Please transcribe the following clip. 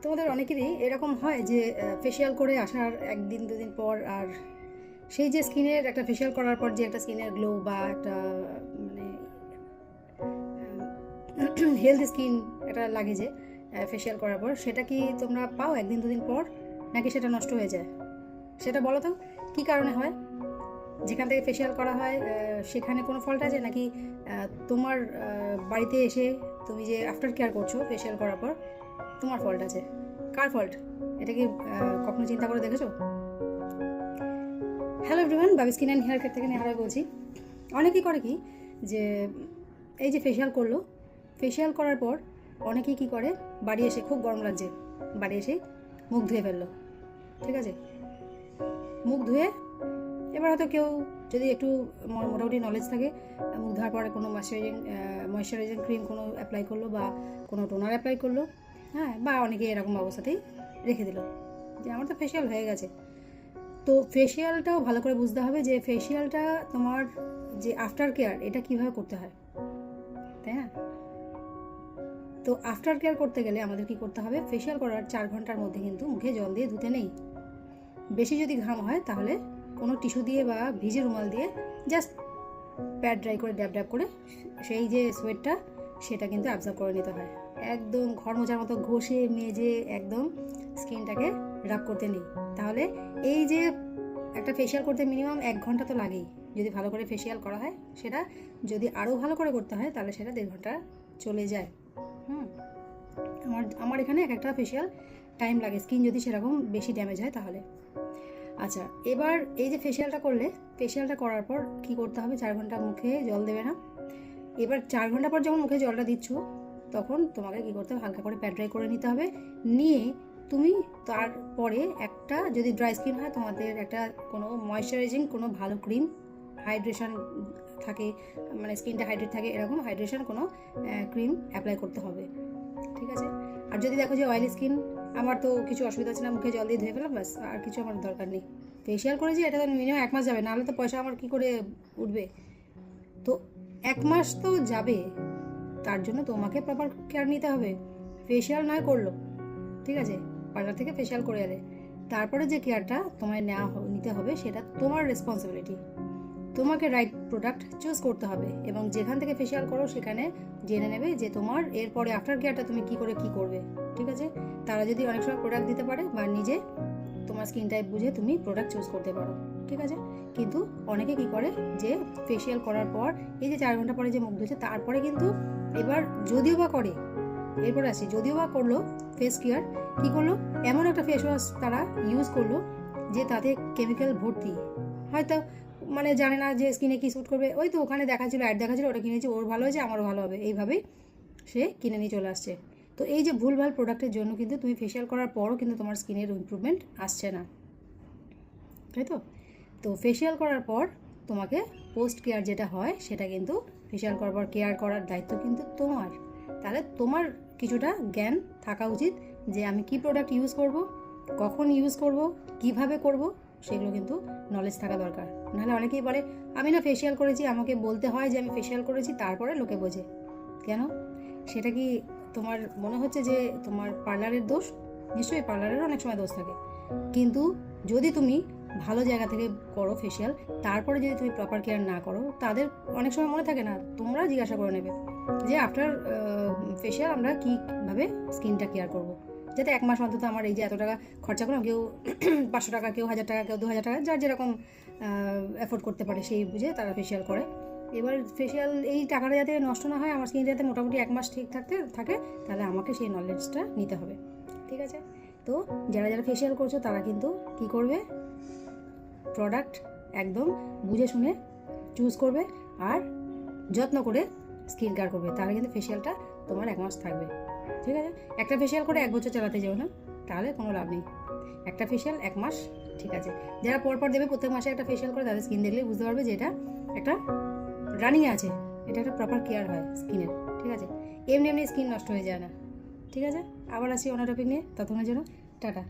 তোমাদের অনেকেরই এরকম হয় যে ফেসিয়াল করে আসার একদিন দুদিন পর আর সেই যে স্কিনের একটা ফেসিয়াল করার পর যে একটা স্কিনের গ্লো বা একটা মানে হেলদি স্কিন এটা লাগে যে ফেসিয়াল করার পর, সেটা কি তোমরা পাও একদিন দুদিন পর, নাকি সেটা নষ্ট হয়ে যায়? সেটা বলো তো কী কারণে হয়? যেখান থেকে ফেসিয়াল করা হয় সেখানে কোনো ফল্ট আছে, নাকি তোমার বাড়িতে এসে তুমি যে আফটার কেয়ার করছো ফেসিয়াল করার পর তোমার ফল্ট আছে? কার ফল্ট? এটা কি কখনো চিন্তা করে দেখেছো? হ্যালো এভরিওয়ান, বাবি স্কিন অ্যান্ড হেয়ার কেয়ার থেকে নেহারা বলছি। অনেকেই করে কি যে এই যে ফেসিয়াল করলো, ফেসিয়াল করার পর অনেকেই কী করে, বাড়ি এসে খুব গরম লাগছে, বাড়ি এসে মুখ ধুয়ে ফেললো। ঠিক আছে, মুখ ধুয়ে এবার হয়তো কেউ যদি একটু মোটামুটি নলেজ থাকে, মুখ ধোয়ার পরে কোনো ময়শ্চারাইজিং ক্রিম কোনো অ্যাপ্লাই করলো বা কোনো টোনার অ্যাপ্লাই করলো, হ্যাঁ, বা অনেকে এরকম অবস্থাতেই রেখে দিল যে আমার তো ফেসিয়াল হয়ে গেছে। তো ফেসিয়ালটাও ভালো করে বুঝতে হবে যে ফেসিয়ালটা তোমার যে আফটার কেয়ার এটা কীভাবে করতে হয়, তাই না? তো আফটার কেয়ার করতে গেলে আমাদের কি করতে হবে, ফেসিয়াল করার 4 ঘন্টার মধ্যে কিন্তু মুখে জল দিয়ে ধুতে নেই। বেশি যদি ঘাম হয় তাহলে কোনো টিস্যু দিয়ে বা ভিজে রুমাল দিয়ে জাস্ট প্যাড ড্রাই করে ড্যাব ড্যাব করে সেই যে সোয়েটটা সেটা কিন্তু অ্যাবজর্ব করে নিতে হয়। একদম ঘর মোছার মতো ঘষে মেজে একদম স্কিনটাকে রাব করতে নেই। তাহলে এই যে একটা ফেসিয়াল করতে মিনিমাম 1 ঘন্টা তো লাগেই, যদি ভালো করে ফেসিয়াল করা হয়। সেটা যদি আরও ভালো করে করতে হয় তাহলে সেটা 1.5 ঘন্টা চলে যায়। আমার এখানে একটা ফেসিয়াল টাইম লাগে, স্কিন যদি সেরকম বেশি ড্যামেজ হয় তাহলে। আচ্ছা, এবার এই যে ফেসিয়ালটা করলে, ফেসিয়ালটা করার পর কি করতে হবে, 4 ঘন্টা মুখে জল দেবে না। এবার 4 ঘন্টা পর যখন মুখে জলটা দিচ্ছ তখন তোমাকে কি করতে হবে, হালকা করে প্যাড ড্রাই করে নিতে হবে। নিয়ে তুমি তারপরে একটা, যদি ড্রাই স্কিন হয় তোমাদের একটা কোনো ময়শ্চারাইজিং কোনো ভালো ক্রিম, হাইড্রেশন থাকে, মানে স্কিনটা হাইড্রেট থাকে এরকম হাইড্রেশন কোনো ক্রিম অ্যাপ্লাই করতে হবে। ঠিক আছে? আর যদি দেখো যে অয়েলি স্কিন, আমার তো কিছু অসুবিধা আছে না, মুখে জল দিয়ে ধুয়ে ফেলাম, ব্যাস, আর কিছু আমার দরকার নেই। ফেসিয়াল করেছি, এটা তো মিনিমাম 1 মাস যাবে, নাহলে তো পয়সা আমার কী করে উঠবে? তো 1 মাস তো যাবে, তার জন্য তোমাকে প্রপার কেয়ার নিতে হবে। ফেসিয়াল নয় করলো, ঠিক আছে, পার্লার থেকে ফেসিয়াল করে এলে তারপরে যে কেয়ারটা তোমায় নিতে হবে সেটা তোমার রেসপন্সিবিলিটি। তোমাকে রাইট প্রোডাক্ট চুজ করতে হবে এবং যেখান থেকে ফেসিয়াল করো সেখানে জেনে নেবে যে তোমার এরপরে আফটার কেয়ারটা তুমি কী করে কী করবে। ঠিক আছে? তারা যদি অনেক সময় প্রোডাক্ট দিতে পারে বা নিজে তোমার স্কিন টাইপ বুঝে তুমি প্রোডাক্ট চুজ করতে পারো। ঠিক আছে? কিন্তু অনেকে কি করে যে ফেসিয়াল করার পর এই যে 4 ঘন্টা পরে যে মুখ ধুচ্ছে তারপরে কিন্তু এবার যদিও বা করে, এরপর আসি, যদিও বা করলো ফেস কেয়ার, কী করলো, এমন একটা ফেস ওয়াশ তারা ইউজ করলো যে তাতে কেমিক্যাল ভর্তি, হয়তো মানে জানে না যে স্কিনে কী স্যুট করবে, ওই তো ওখানে দেখাচ্ছিল, অ্যাড দেখাচ্ছিল, ওটা কিনেছি, ওর ভালো হয়েছে আমারও ভালো হবে, এইভাবেই সে কিনে নিয়ে চলে আসছে। তো এই যে ভুলভাল প্রোডাক্টের জন্য কিন্তু তুমি ফেসিয়াল করার পরও কিন্তু তোমার স্কিনের ইমপ্রুভমেন্ট আসছে না, তাই তো? তো ফেসিয়াল করার পর তোমাকে পোস্ট কেয়ার যেটা হয় সেটা কিন্তু ফেসিয়াল করার পর কেয়ার করার দায়িত্ব কিন্তু তোমার। তাহলে তোমার কিছুটা জ্ঞান থাকা উচিত যে আমি কি প্রোডাক্ট ইউজ করব, কখন ইউজ করব, কিভাবে করব, সেগুলো কিন্তু নলেজ থাকা দরকার। নাহলে অনেকেই বলে আমি না ফেসিয়াল করেছি, আমাকে বলতে হয় যে আমি ফেসিয়াল করেছি, তারপরে লোকে বোঝে। কেন? সেটা কি তোমার মনে হচ্ছে যে তোমার পার্লারের দোষ? নিশ্চয়ই পার্লারেরও অনেক সময় দোষ থাকে, কিন্তু যদি তুমি ভালো জায়গা থেকে করো ফেসিয়াল, তারপরে যদি তুমি প্রপার কেয়ার না করো, তাদের অনেক সময় মনে থাকে না, তোমরা জিজ্ঞাসা করে নেবে যে আফটার ফেসিয়াল আমরা কীভাবে স্কিনটা কেয়ার করব, যাতে 1 মাস অন্তত আমার এই যে এত টাকা খরচা করলাম, কেউ 500 টাকা, কেউ 1000 টাকা, কেউ 2000 টাকা, যার যেরকম অ্যাফোর্ড করতে পারে সেই বুঝে তারা ফেসিয়াল করে। এবার ফেসিয়াল এই টাকাটা যাতে নষ্ট না হয়, আমার স্কিন যাতে মোটামুটি 1 মাস ঠিক থাকে, তাহলে আমাকে সেই নলেজটা নিতে হবে। ঠিক আছে? তো যারা যারা ফেসিয়াল করছো তারা কিন্তু কী করবে, প্রোডাক্ট একদম বুঝে শুনে চুজ করবে আর যত্ন করে স্কিন কেয়ার করবে, তাহলে কিন্তু ফেসিয়ালটা তোমার 1 মাস থাকবে। ঠিক আছে? একটা ফেসিয়াল করে 1 বছর চালাতে যাও না, তাহলে কোনো লাভ নেই। একটা ফেসিয়াল 1 মাস ঠিক আছে। যারা পরপর দেবে প্রত্যেক মাসে একটা ফেসিয়াল করে, তাদের স্কিন দেখলেই বুঝতে পারবে যে এটা একটা রানিংয়ে আছে, এটা একটা প্রপার কেয়ার হয় স্কিনের। ঠিক আছে? এমনি এমনি স্কিন নষ্ট হয়ে যায় না। ঠিক আছে? আবার আসি অন্য টপিক নিয়ে, ততক্ষণের জন্য টাটা।